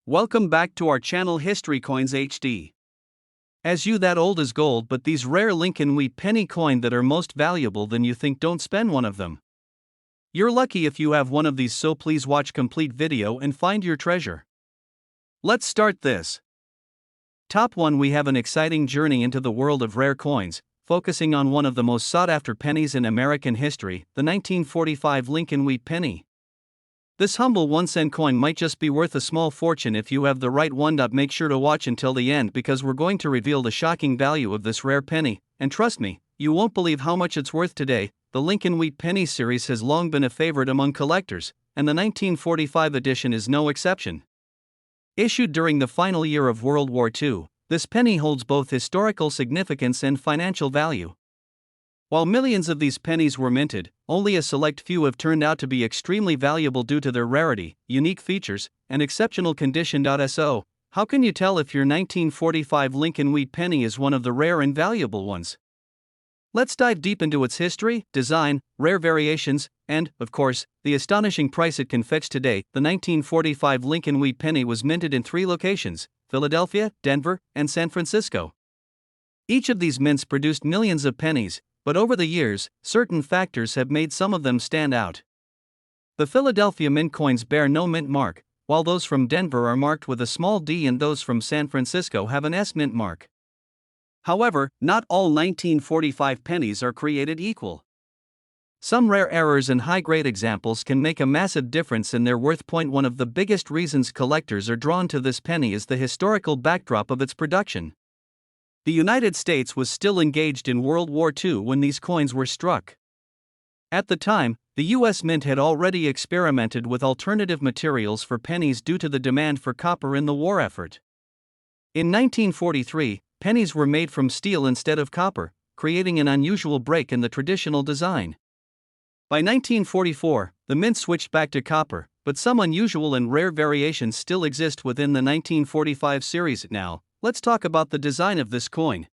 Welcome back to our channel History Coins HD. As you that old is gold, but these rare Lincoln wheat penny coin that are most valuable than you think, don't spend one of them. You're lucky if you have one of these, so please watch complete video and find your treasure. Let's start this. Top 1, we have an exciting journey into the world of rare coins, focusing on one of the most sought after pennies in American history, the 1945 Lincoln wheat penny. This humble 1-cent coin might just be worth a small fortune if you have the right one. Make sure to watch until the end, because we're going to reveal the shocking value of this rare penny, and trust me, you won't believe how much it's worth today. The Lincoln wheat penny series has long been a favorite among collectors, and the 1945 edition is no exception. Issued during the final year of World War II, this penny holds both historical significance and financial value. While millions of these pennies were minted, only a select few have turned out to be extremely valuable due to their rarity, unique features, and exceptional condition. So, how can you tell if your 1945 Lincoln wheat penny is one of the rare and valuable ones? Let's dive deep into its history, design, rare variations, and, of course, the astonishing price it can fetch today. The 1945 Lincoln wheat penny was minted in 3 locations: Philadelphia, Denver, and San Francisco. Each of these mints produced millions of pennies, but over the years, certain factors have made some of them stand out. The Philadelphia mint coins bear no mint mark, while those from Denver are marked with a small d, and those from San Francisco have an S mint mark. However, not all 1945 pennies are created equal. Some rare errors and high-grade examples can make a massive difference in their worth. One of the biggest reasons collectors are drawn to this penny is the historical backdrop of its production. The United States was still engaged in World War II when these coins were struck. At the time, the U.S. Mint had already experimented with alternative materials for pennies due to the demand for copper in the war effort. In 1943, pennies were made from steel instead of copper, creating an unusual break in the traditional design. By 1944, the mint switched back to copper, but some unusual and rare variations still exist within the 1945 series. Now, let's talk about the design of this coin.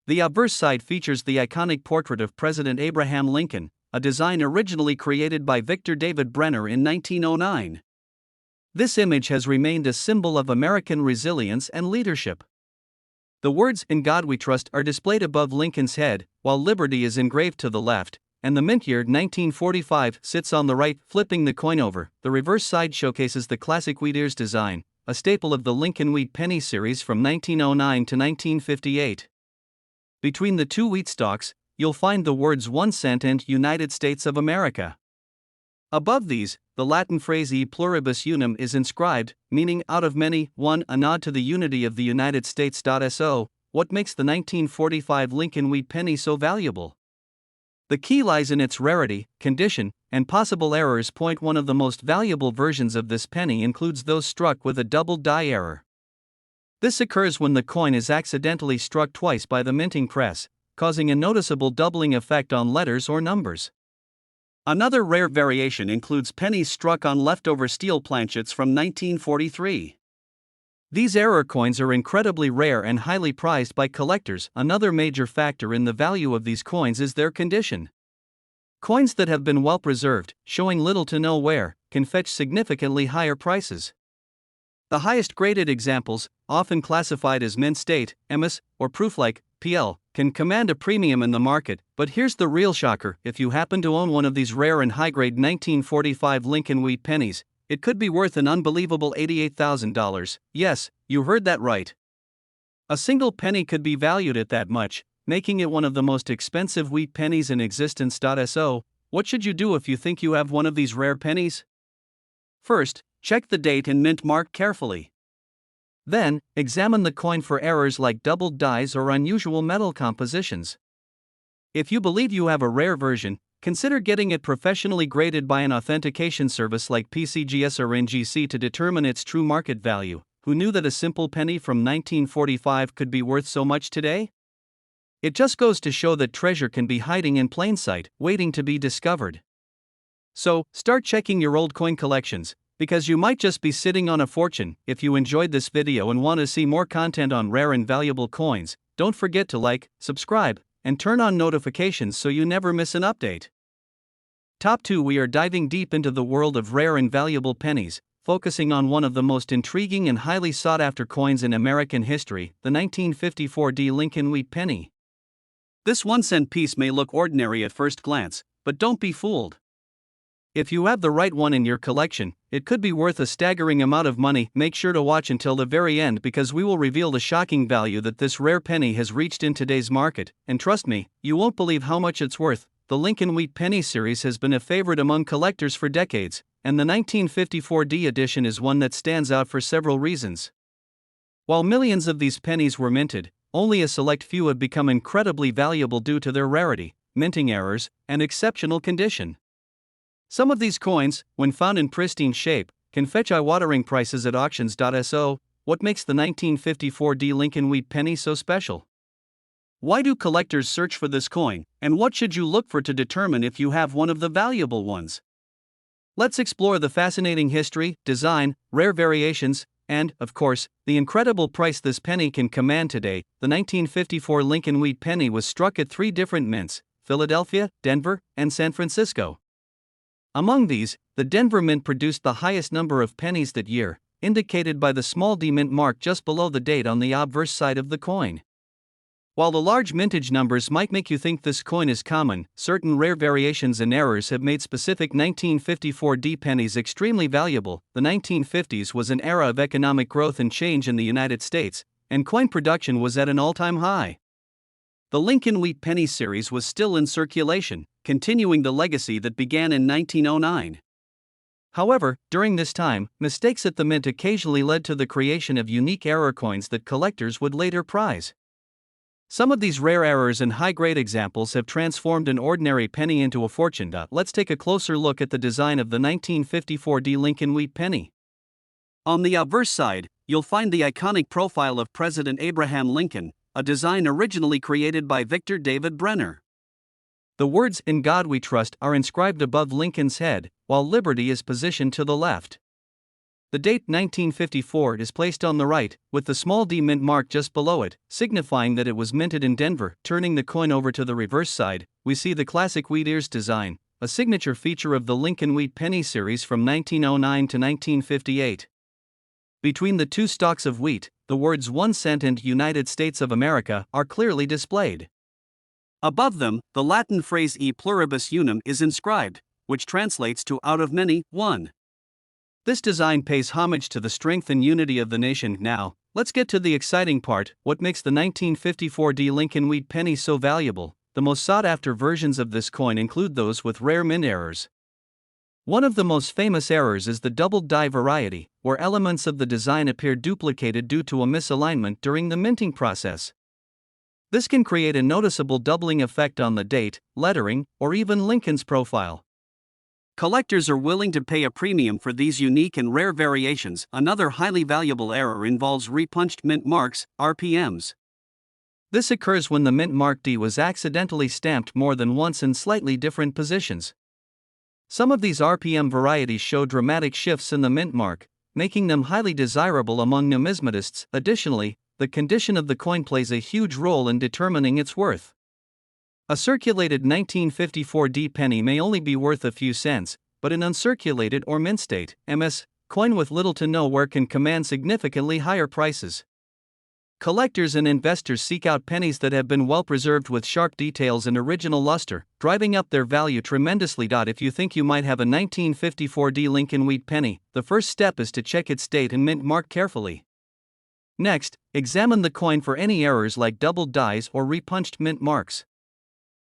The obverse side features the iconic portrait of President Abraham Lincoln, a design originally created by Victor David Brenner in 1909. This image has remained a symbol of American resilience and leadership. The words "In God We Trust" are displayed above Lincoln's head, while Liberty is engraved to the left, and the mint year 1945 sits on the right. Flipping the coin over, the reverse side showcases the classic wheat ears design, a staple of the Lincoln wheat penny series from 1909 to 1958. Between the 2 wheat stalks, you'll find the words 1 cent and United States of America. Above these, the Latin phrase E pluribus unum is inscribed, meaning out of many, one, a nod to the unity of the United States. So, what makes the 1945 Lincoln wheat penny so valuable? The key lies in its rarity, condition, and possible errors. One of the most valuable versions of this penny includes those struck with a double die error. This occurs when the coin is accidentally struck twice by the minting press, causing a noticeable doubling effect on letters or numbers. Another rare variation includes pennies struck on leftover steel planchets from 1943. These error coins are incredibly rare and highly prized by collectors. Another major factor in the value of these coins is their condition. Coins that have been well preserved, showing little to no wear, can fetch significantly higher prices. The highest graded examples, often classified as mint state, MS, or proof-like, PL, can command a premium in the market. But here's the real shocker: if you happen to own one of these rare and high-grade 1945 Lincoln wheat pennies, it could be worth an unbelievable $88,000. Yes, you heard that right. A single penny could be valued at that much, making it one of the most expensive wheat pennies in existence. So, what should you do if you think you have one of these rare pennies? First, check the date and mint mark carefully. Then, examine the coin for errors like doubled dies or unusual metal compositions. If you believe you have a rare version, consider getting it professionally graded by an authentication service like PCGS or NGC to determine its true market value. Who knew that a simple penny from 1945 could be worth so much today? It just goes to show that treasure can be hiding in plain sight, waiting to be discovered. So, start checking your old coin collections, because you might just be sitting on a fortune. If you enjoyed this video and want to see more content on rare and valuable coins, don't forget to like, subscribe, and turn on notifications so you never miss an update. Top 2, we are diving deep into the world of rare and valuable pennies, focusing on one of the most intriguing and highly sought-after coins in American history, the 1954 D. Lincoln Wheat Penny. This 1-cent piece may look ordinary at first glance, but don't be fooled. If you have the right one in your collection, it could be worth a staggering amount of money. Make sure to watch until the very end because we will reveal the shocking value that this rare penny has reached in today's market, and trust me, you won't believe how much it's worth. The Lincoln Wheat Penny series has been a favorite among collectors for decades, and the 1954 D edition is one that stands out for several reasons. While millions of these pennies were minted, only a select few have become incredibly valuable due to their rarity, minting errors, and exceptional condition. Some of these coins, when found in pristine shape, can fetch eye-watering prices at auctions.so. What makes the 1954 D. Lincoln Wheat Penny so special? Why do collectors search for this coin, and what should you look for to determine if you have one of the valuable ones? Let's explore the fascinating history, design, rare variations, and, of course, the incredible price this penny can command today. The 1954 Lincoln Wheat Penny was struck at 3 different mints: Philadelphia, Denver, and San Francisco. Among these, the Denver Mint produced the highest number of pennies that year, indicated by the small D mint mark just below the date on the obverse side of the coin. While the large mintage numbers might make you think this coin is common, certain rare variations and errors have made specific 1954 D pennies extremely valuable. The 1950s was an era of economic growth and change in the United States, and coin production was at an all-time high. The Lincoln Wheat Penny series was still in circulation, continuing the legacy that began in 1909. However, during this time, mistakes at the mint occasionally led to the creation of unique error coins that collectors would later prize. Some of these rare errors and high-grade examples have transformed an ordinary penny into a fortune. Let's take a closer look at the design of the 1954 D. Lincoln Wheat Penny. On the obverse side, you'll find the iconic profile of President Abraham Lincoln, a design originally created by Victor David Brenner. The words "In God We Trust" are inscribed above Lincoln's head, while Liberty is positioned to the left. The date 1954 is placed on the right, with the small D mint mark just below it, signifying that it was minted in Denver. Turning the coin over to the reverse side, we see the classic wheat ears design, a signature feature of the Lincoln Wheat Penny series from 1909 to 1958. Between the 2 stalks of wheat, the words 1 cent and United States of America are clearly displayed. Above them, the Latin phrase E pluribus unum is inscribed, which translates to out of many, one. This design pays homage to the strength and unity of the nation. Now, let's get to the exciting part: what makes the 1954 D. Lincoln Wheat Penny so valuable. The most sought-after versions of this coin include those with rare mint errors. One of the most famous errors is the doubled die variety, where elements of the design appear duplicated due to a misalignment during the minting process. This can create a noticeable doubling effect on the date, lettering, or even Lincoln's profile. Collectors are willing to pay a premium for these unique and rare variations. Another highly valuable error involves repunched mint marks, RPMs. This occurs when the mint mark D was accidentally stamped more than once in slightly different positions. Some of these RPM varieties show dramatic shifts in the mint mark, making them highly desirable among numismatists. Additionally, the condition of the coin plays a huge role in determining its worth. A circulated 1954 D penny may only be worth a few cents, but an uncirculated or mint state (MS) coin with little to no wear can command significantly higher prices. Collectors and investors seek out pennies that have been well preserved with sharp details and original luster, driving up their value tremendously. If you think you might have a 1954 D. Lincoln Wheat Penny, the first step is to check its date and mint mark carefully. Next, examine the coin for any errors like doubled dies or repunched mint marks.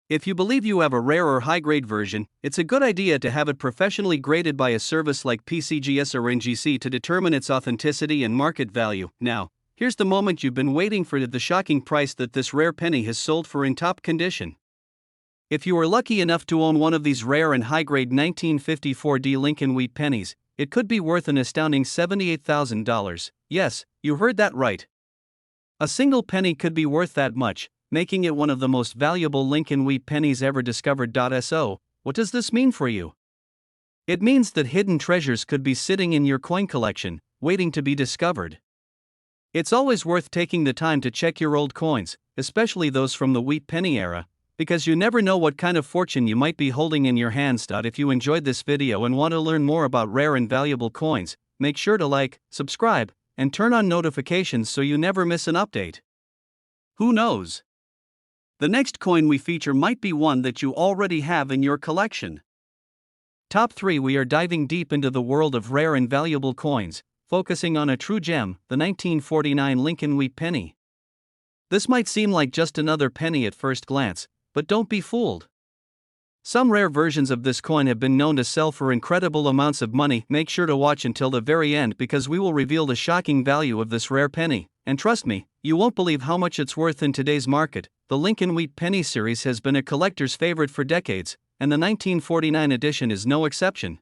If you believe you have a rare or high-grade version, it's a good idea to have it professionally graded by a service like PCGS or NGC to determine its authenticity and market value. Now, here's the moment you've been waiting for: the shocking price that this rare penny has sold for in top condition. If you are lucky enough to own one of these rare and high-grade 1954 D. Lincoln Wheat Pennies, it could be worth an astounding $78,000. Yes, you heard that right. A single penny could be worth that much, making it one of the most valuable Lincoln Wheat Pennies ever discovered. So, what does this mean for you? It means that hidden treasures could be sitting in your coin collection, waiting to be discovered. It's always worth taking the time to check your old coins, especially those from the wheat penny era, because you never know what kind of fortune you might be holding in your hands. If you enjoyed this video and want to learn more about rare and valuable coins, make sure to like, subscribe, and turn on notifications so you never miss an update. Who knows? The next coin we feature might be one that you already have in your collection. Top 3. We are diving deep into the world of rare and valuable coins, focusing on a true gem, the 1949 Lincoln Wheat penny. This might seem like just another penny at first glance, but don't be fooled. Some rare versions of this coin have been known to sell for incredible amounts of money. Make sure to watch until the very end because we will reveal the shocking value of this rare penny, and trust me, you won't believe how much it's worth in today's market. The Lincoln Wheat penny series has been a collector's favorite for decades, and the 1949 edition is no exception.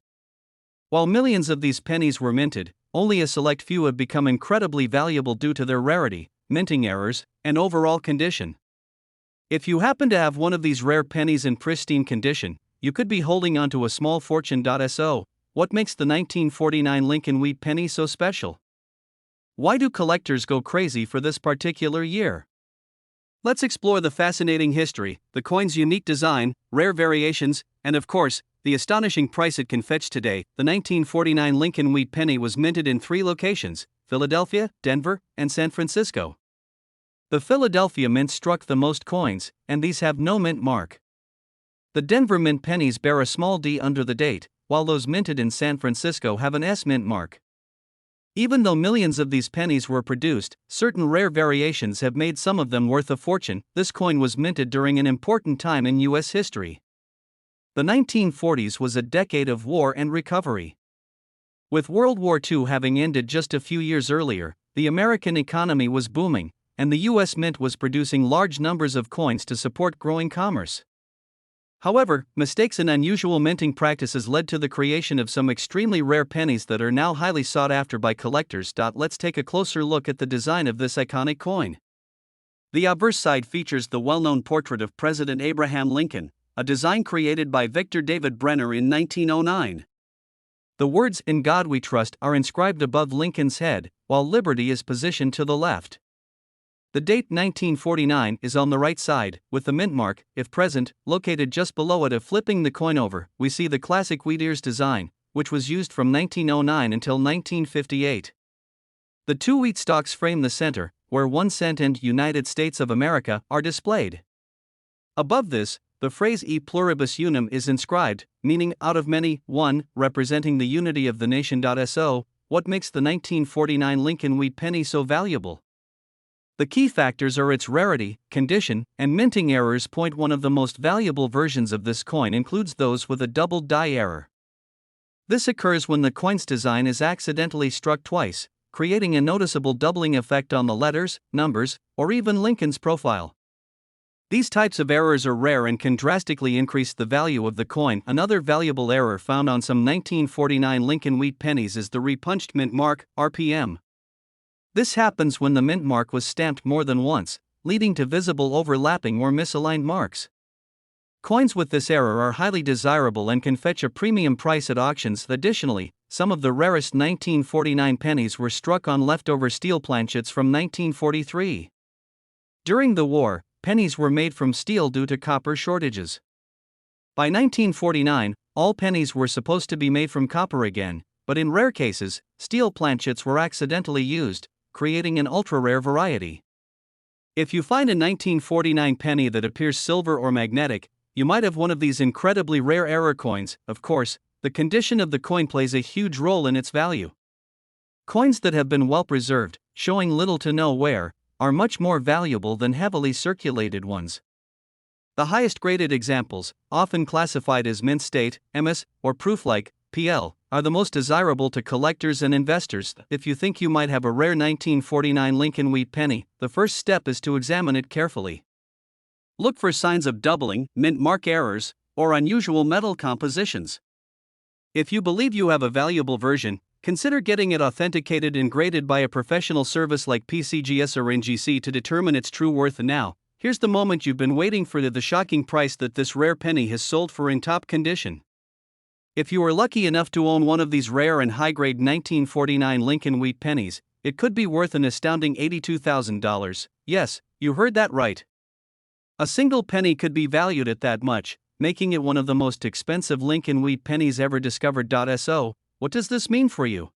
While millions of these pennies were minted, only a select few have become incredibly valuable due to their rarity, minting errors, and overall condition. If you happen to have one of these rare pennies in pristine condition, you could be holding onto a small fortune. So, what makes the 1949 Lincoln Wheat penny so special? Why do collectors go crazy for this particular year? Let's explore the fascinating history, the coin's unique design, rare variations, and of course, the astonishing price it can fetch today. The 1949 Lincoln Wheat penny was minted in 3 locations: Philadelphia, Denver, and San Francisco. The Philadelphia mint struck the most coins, and these have no mint mark. The Denver mint pennies bear a small D under the date, while those minted in San Francisco have an S mint mark. Even though millions of these pennies were produced, certain rare variations have made some of them worth a fortune. This coin was minted during an important time in U.S. history. The 1940s was a decade of war and recovery. With World War II having ended just a few years earlier, the American economy was booming, and the U.S. Mint was producing large numbers of coins to support growing commerce. However, mistakes and unusual minting practices led to the creation of some extremely rare pennies that are now highly sought after by collectors. Let's take a closer look at the design of this iconic coin. The obverse side features the well-known portrait of President Abraham Lincoln, a design created by Victor David Brenner in 1909. The words "In God We Trust" are inscribed above Lincoln's head, while liberty is positioned to the left. The date 1949 is on the right side, with the mint mark, if present, located just below it. If flipping the coin over, we see the classic wheat ears design, which was used from 1909 until 1958. The 2 wheat stalks frame the center, where 1 cent and United States of America are displayed. Above this, the phrase "E pluribus unum" is inscribed, meaning out of many, one, representing the unity of the nation. So, what makes the 1949 Lincoln Wheat penny so valuable? The key factors are its rarity, condition, and minting errors. One of the most valuable versions of this coin includes those with a double die error. This occurs when the coin's design is accidentally struck twice, creating a noticeable doubling effect on the letters, numbers, or even Lincoln's profile. These types of errors are rare and can drastically increase the value of the coin. Another valuable error found on some 1949 Lincoln Wheat pennies is the repunched mint mark, RPM. This happens when the mint mark was stamped more than once, leading to visible overlapping or misaligned marks. Coins with this error are highly desirable and can fetch a premium price at auctions. Additionally, some of the rarest 1949 pennies were struck on leftover steel planchets from 1943. During the war, pennies were made from steel due to copper shortages. By 1949, all pennies were supposed to be made from copper again, but in rare cases, steel planchets were accidentally used, creating an ultra-rare variety. If you find a 1949 penny that appears silver or magnetic, you might have one of these incredibly rare error coins. Of course, the condition of the coin plays a huge role in its value. Coins that have been well preserved, showing little to no wear, are much more valuable than heavily circulated ones. The highest graded examples, often classified as mint state, MS, or proof-like, PL, are the most desirable to collectors and investors. If you think you might have a rare 1949 Lincoln Wheat penny, the first step is to examine it carefully. Look for signs of doubling, mint mark errors, or unusual metal compositions. If you believe you have a valuable version, consider getting it authenticated and graded by a professional service like PCGS or NGC to determine its true worth. Now, here's the moment you've been waiting for: the shocking price that this rare penny has sold for in top condition. If you are lucky enough to own one of these rare and high-grade 1949 Lincoln Wheat pennies, it could be worth an astounding $82,000. Yes, you heard that right. A single penny could be valued at that much, making it one of the most expensive Lincoln Wheat pennies ever discovered. So, what does this mean for you?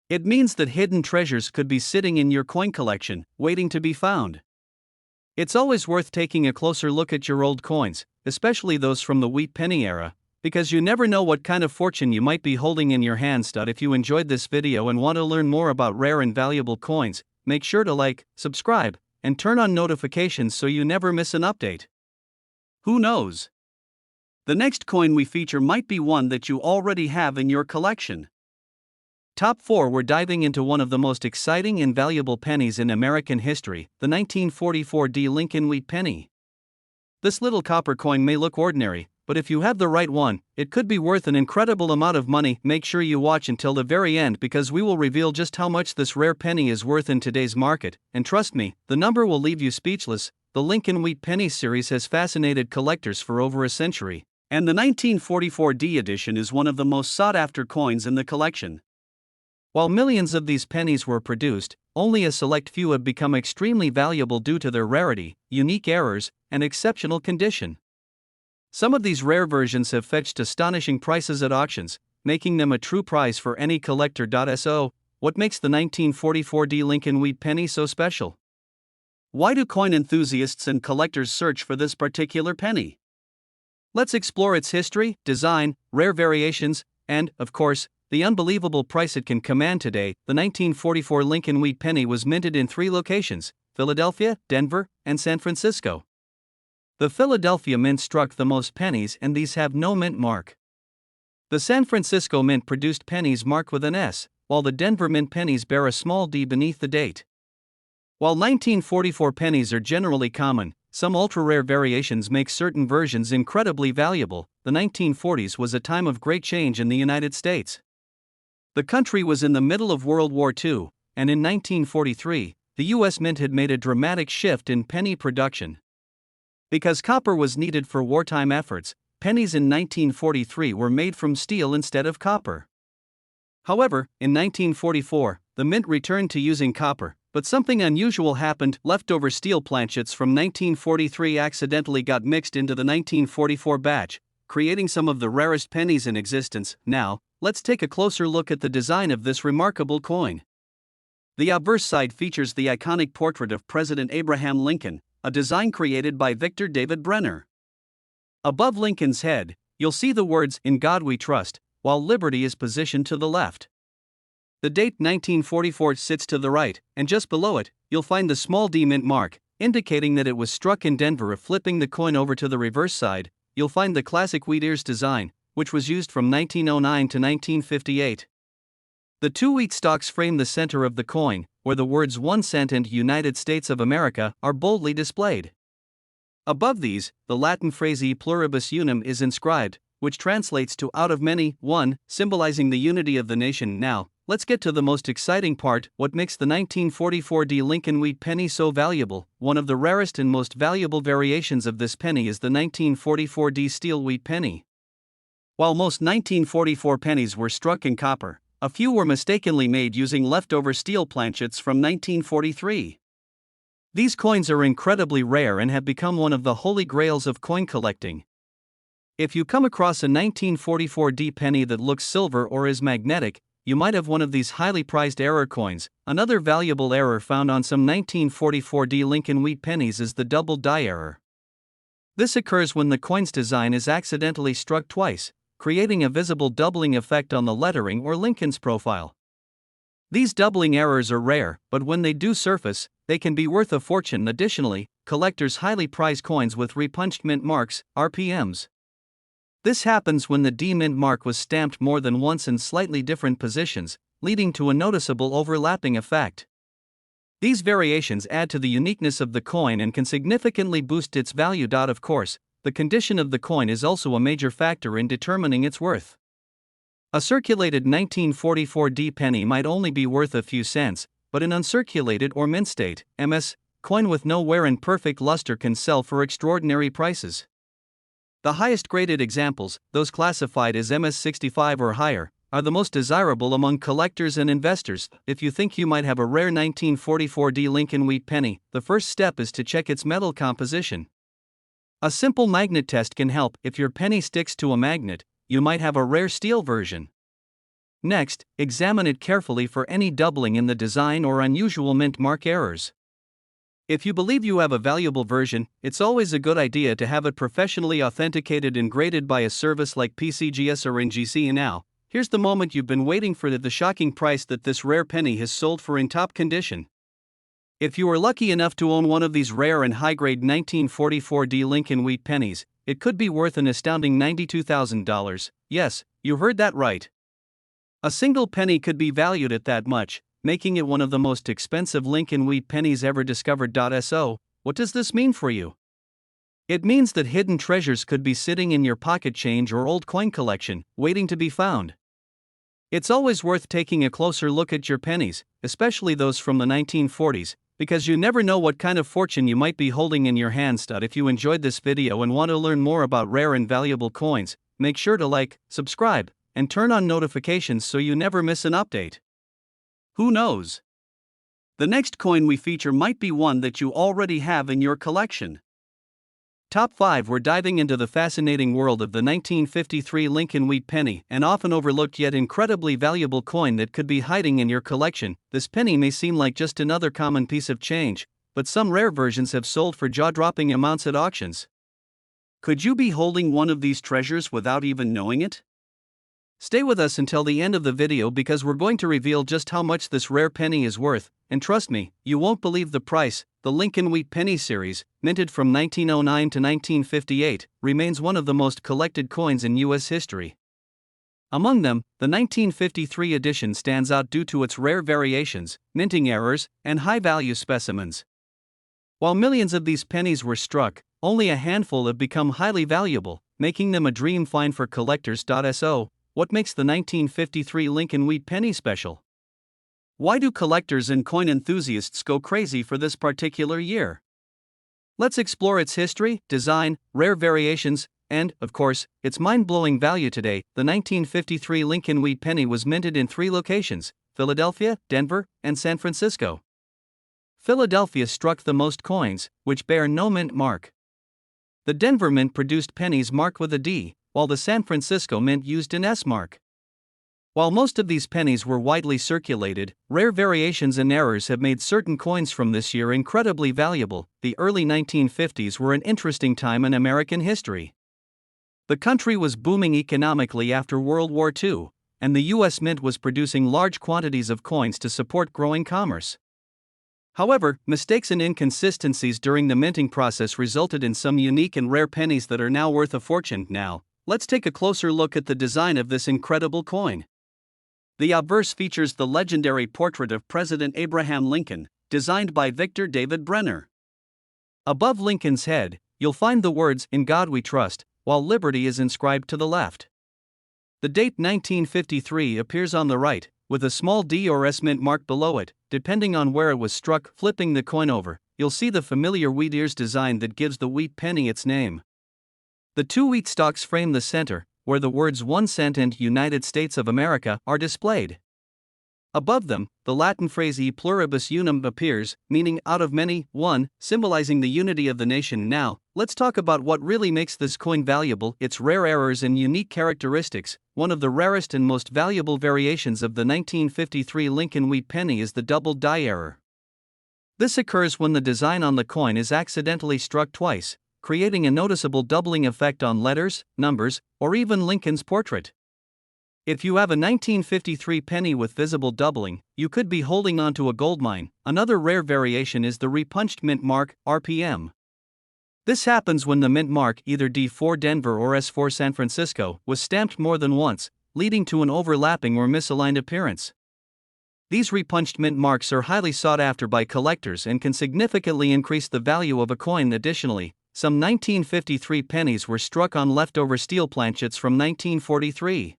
It means that hidden treasures could be sitting in your coin collection, waiting to be found. It's always worth taking a closer look at your old coins, especially those from the wheat penny era, because you never know what kind of fortune you might be holding in your hands. If you enjoyed this video and want to learn more about rare and valuable coins, make sure to like, subscribe, and turn on notifications so you never miss an update. Who knows? The next coin we feature might be one that you already have in your collection. Top 4. We're diving into one of the most exciting and valuable pennies in American history, the 1944 Lincoln Wheat Penny. This little copper coin may look ordinary, but if you have the right one, it could be worth an incredible amount of money. Make sure you watch until the very end because we will reveal just how much this rare penny is worth in today's market, and trust me, the number will leave you speechless. The Lincoln Wheat Penny series has fascinated collectors for over a century, and the 1944 edition is one of the most sought-after coins in the collection. While millions of these pennies were produced, only a select few have become extremely valuable due to their rarity, unique errors, and exceptional condition. Some of these rare versions have fetched astonishing prices at auctions, making them a true prize for any collector. So, what makes the 1944 Lincoln Wheat Penny so special? Why do coin enthusiasts and collectors search for this particular penny? Let's explore its history, design, rare variations, and, of course, the unbelievable price it can command today. The 1944 Lincoln Wheat Penny was minted in 3 locations: Philadelphia, Denver, and San Francisco. The Philadelphia Mint struck the most pennies, and these have no mint mark. The San Francisco Mint produced pennies marked with an S, while the Denver Mint pennies bear a small D beneath the date. While 1944 pennies are generally common, some ultra-rare variations make certain versions incredibly valuable. The 1940s was a time of great change in the United States. The country was in the middle of World War II, and in 1943, the U.S. Mint had made a dramatic shift in penny production. Because copper was needed for wartime efforts, pennies in 1943 were made from steel instead of copper. However, in 1944, the Mint returned to using copper, but something unusual happened. Leftover steel planchets from 1943 accidentally got mixed into the 1944 batch, creating some of the rarest pennies in existence. Now, let's take a closer look at the design of this remarkable coin. The obverse side features the iconic portrait of President Abraham Lincoln, a design created by Victor David Brenner. Above Lincoln's head, you'll see the words "In God We Trust," while Liberty is positioned to the left. The date 1944 sits to the right, and just below it, you'll find the small D mint mark, indicating that it was struck in Denver. If flipping the coin over to the reverse side, you'll find the classic wheat ears design, which was used from 1909 to 1958. The 2 wheat stalks frame the center of the coin, where the words 1 cent and United States of America are boldly displayed. Above these, the Latin phrase E pluribus unum is inscribed, which translates to out of many, one, symbolizing the unity of the nation. Now, let's get to the most exciting part: what makes the 1944 Lincoln Wheat Penny so valuable. One of the rarest and most valuable variations of this penny is the 1944 Steel Wheat Penny. While most 1944 pennies were struck in copper, a few were mistakenly made using leftover steel planchets from 1943. These coins are incredibly rare and have become one of the holy grails of coin collecting. If you come across a 1944 penny that looks silver or is magnetic, you might have one of these highly prized error coins. Another valuable error found on some 1944 Lincoln Wheat pennies is the double die error. This occurs when the coin's design is accidentally struck twice, creating a visible doubling effect on the lettering or Lincoln's profile. These doubling errors are rare, but when they do surface, they can be worth a fortune. Additionally, collectors highly prize coins with repunched mint marks, RPMs. This happens when the D mint mark was stamped more than once in slightly different positions, leading to a noticeable overlapping effect. These variations add to the uniqueness of the coin and can significantly boost its value. Of course, the condition of the coin is also a major factor in determining its worth. A circulated 1944 penny might only be worth a few cents, but an uncirculated or mint state (MS) coin with no wear and perfect luster can sell for extraordinary prices. The highest graded examples, those classified as MS-65 or higher, are the most desirable among collectors and investors. If you think you might have a rare 1944 Lincoln Wheat Penny, the first step is to check its metal composition. A simple magnet test can help. If your penny sticks to a magnet, you might have a rare steel version. Next, examine it carefully for any doubling in the design or unusual mint mark errors. If you believe you have a valuable version, it's always a good idea to have it professionally authenticated and graded by a service like PCGS or NGC. Now, here's the moment you've been waiting for, the shocking price that this rare penny has sold for in top condition. If you are lucky enough to own one of these rare and high-grade 1944 D Lincoln wheat pennies, it could be worth an astounding $92,000. Yes, you heard that right. A single penny could be valued at that much, making it one of the most expensive Lincoln wheat pennies ever discovered. So, what does this mean for you? It means that hidden treasures could be sitting in your pocket change or old coin collection, waiting to be found. It's always worth taking a closer look at your pennies, especially those from the 1940s, because you never know what kind of fortune you might be holding in your hands. If you enjoyed this video and want to learn more about rare and valuable coins, make sure to like, subscribe, and turn on notifications so you never miss an update. Who knows? The next coin we feature might be one that you already have in your collection. Top 5. We're diving into the fascinating world of the 1953 Lincoln wheat penny, an often overlooked yet incredibly valuable coin that could be hiding in your collection. This penny may seem like just another common piece of change, but some rare versions have sold for jaw-dropping amounts at auctions. Could you be holding one of these treasures without even knowing it? Stay with us until the end of the video because we're going to reveal just how much this rare penny is worth, and trust me, you won't believe the price. The Lincoln Wheat Penny series, minted from 1909 to 1958, remains one of the most collected coins in U.S. history. Among them, the 1953 edition stands out due to its rare variations, minting errors, and high-value specimens. While millions of these pennies were struck, only a handful have become highly valuable, making them a dream find for collectors. So, what makes the 1953 Lincoln Wheat Penny special? Why do collectors and coin enthusiasts go crazy for this particular year? Let's explore its history, design, rare variations, and, of course, its mind-blowing value today. The 1953 Lincoln Wheat Penny was minted in 3 locations: Philadelphia, Denver, and San Francisco. Philadelphia struck the most coins, which bear no mint mark. The Denver Mint produced pennies marked with a D, while the San Francisco Mint used an S mark. While most of these pennies were widely circulated, rare variations and errors have made certain coins from this year incredibly valuable. The early 1950s were an interesting time in American history. The country was booming economically after World War II, and the U.S. Mint was producing large quantities of coins to support growing commerce. However, mistakes and inconsistencies during the minting process resulted in some unique and rare pennies that are now worth a fortune. Now, let's take a closer look at the design of this incredible coin. The obverse features the legendary portrait of President Abraham Lincoln, designed by Victor David Brenner. Above Lincoln's head, you'll find the words, "In God We Trust," while liberty is inscribed to the left. The date 1953 appears on the right, with a small D or S mint mark below it, depending on where it was struck. Flipping the coin over, you'll see the familiar wheat ears design that gives the wheat penny its name. The 2 wheat stalks frame the center, where the words 1 cent and United States of America are displayed. Above them, the Latin phrase E pluribus unum appears, meaning out of many, one, symbolizing the unity of the nation. Now, let's talk about what really makes this coin valuable: its rare errors and unique characteristics. One of the rarest and most valuable variations of the 1953 Lincoln Wheat Penny is the double die error. This occurs when the design on the coin is accidentally struck twice, creating a noticeable doubling effect on letters, numbers, or even Lincoln's portrait. If you have a 1953 penny with visible doubling, you could be holding onto a goldmine. Another rare variation is the repunched mint mark, RPM. This happens when the mint mark, either D4 Denver or S4 San Francisco, was stamped more than once, leading to an overlapping or misaligned appearance. These repunched mint marks are highly sought after by collectors and can significantly increase the value of a coin. Additionally, some 1953 pennies were struck on leftover steel planchets from 1943.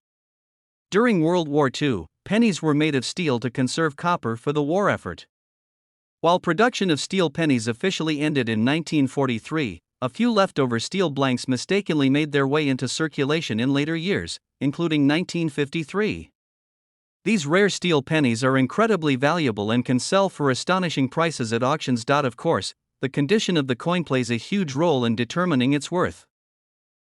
During World War II, pennies were made of steel to conserve copper for the war effort. While production of steel pennies officially ended in 1943, a few leftover steel blanks mistakenly made their way into circulation in later years, including 1953. These rare steel pennies are incredibly valuable and can sell for astonishing prices at auctions. Of course, the condition of the coin plays a huge role in determining its worth.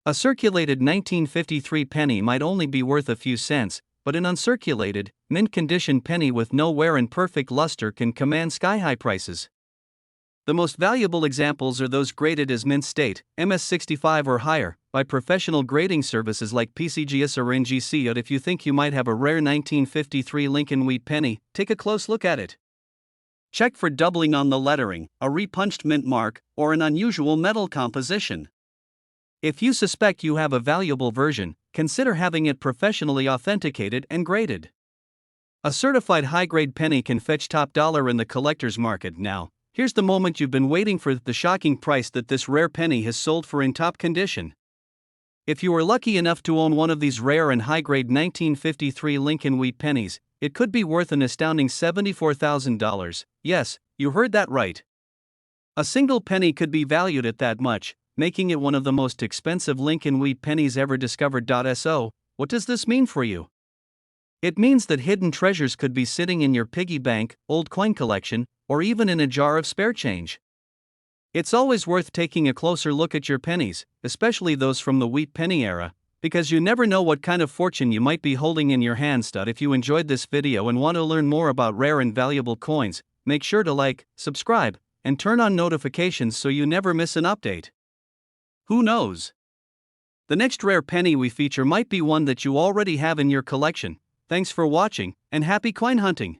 A circulated 1953 penny might only be worth a few cents, but an uncirculated, mint-condition penny with no wear and perfect luster can command sky-high prices. The most valuable examples are those graded as mint state, MS65 or higher, by professional grading services like PCGS or NGC. But if you think you might have a rare 1953 Lincoln wheat penny, take a close look at it. Check for doubling on the lettering, a repunched mint mark, or an unusual metal composition. If you suspect you have a valuable version, consider having it professionally authenticated and graded. A certified high-grade penny can fetch top dollar in the collector's market now. Here's the moment you've been waiting for: the shocking price that this rare penny has sold for in top condition. If you were lucky enough to own one of these rare and high-grade 1953 Lincoln wheat pennies, it could be worth an astounding $74,000. Yes, you heard that right. A single penny could be valued at that much, making it one of the most expensive Lincoln wheat pennies ever discovered. So, what does this mean for you? It means that hidden treasures could be sitting in your piggy bank, old coin collection, or even in a jar of spare change. It's always worth taking a closer look at your pennies, especially those from the wheat penny era, because you never know what kind of fortune you might be holding in your hands. If you enjoyed this video and want to learn more about rare and valuable coins, make sure to like, subscribe, and turn on notifications so you never miss an update. Who knows? The next rare penny we feature might be one that you already have in your collection. Thanks for watching, and happy coin hunting!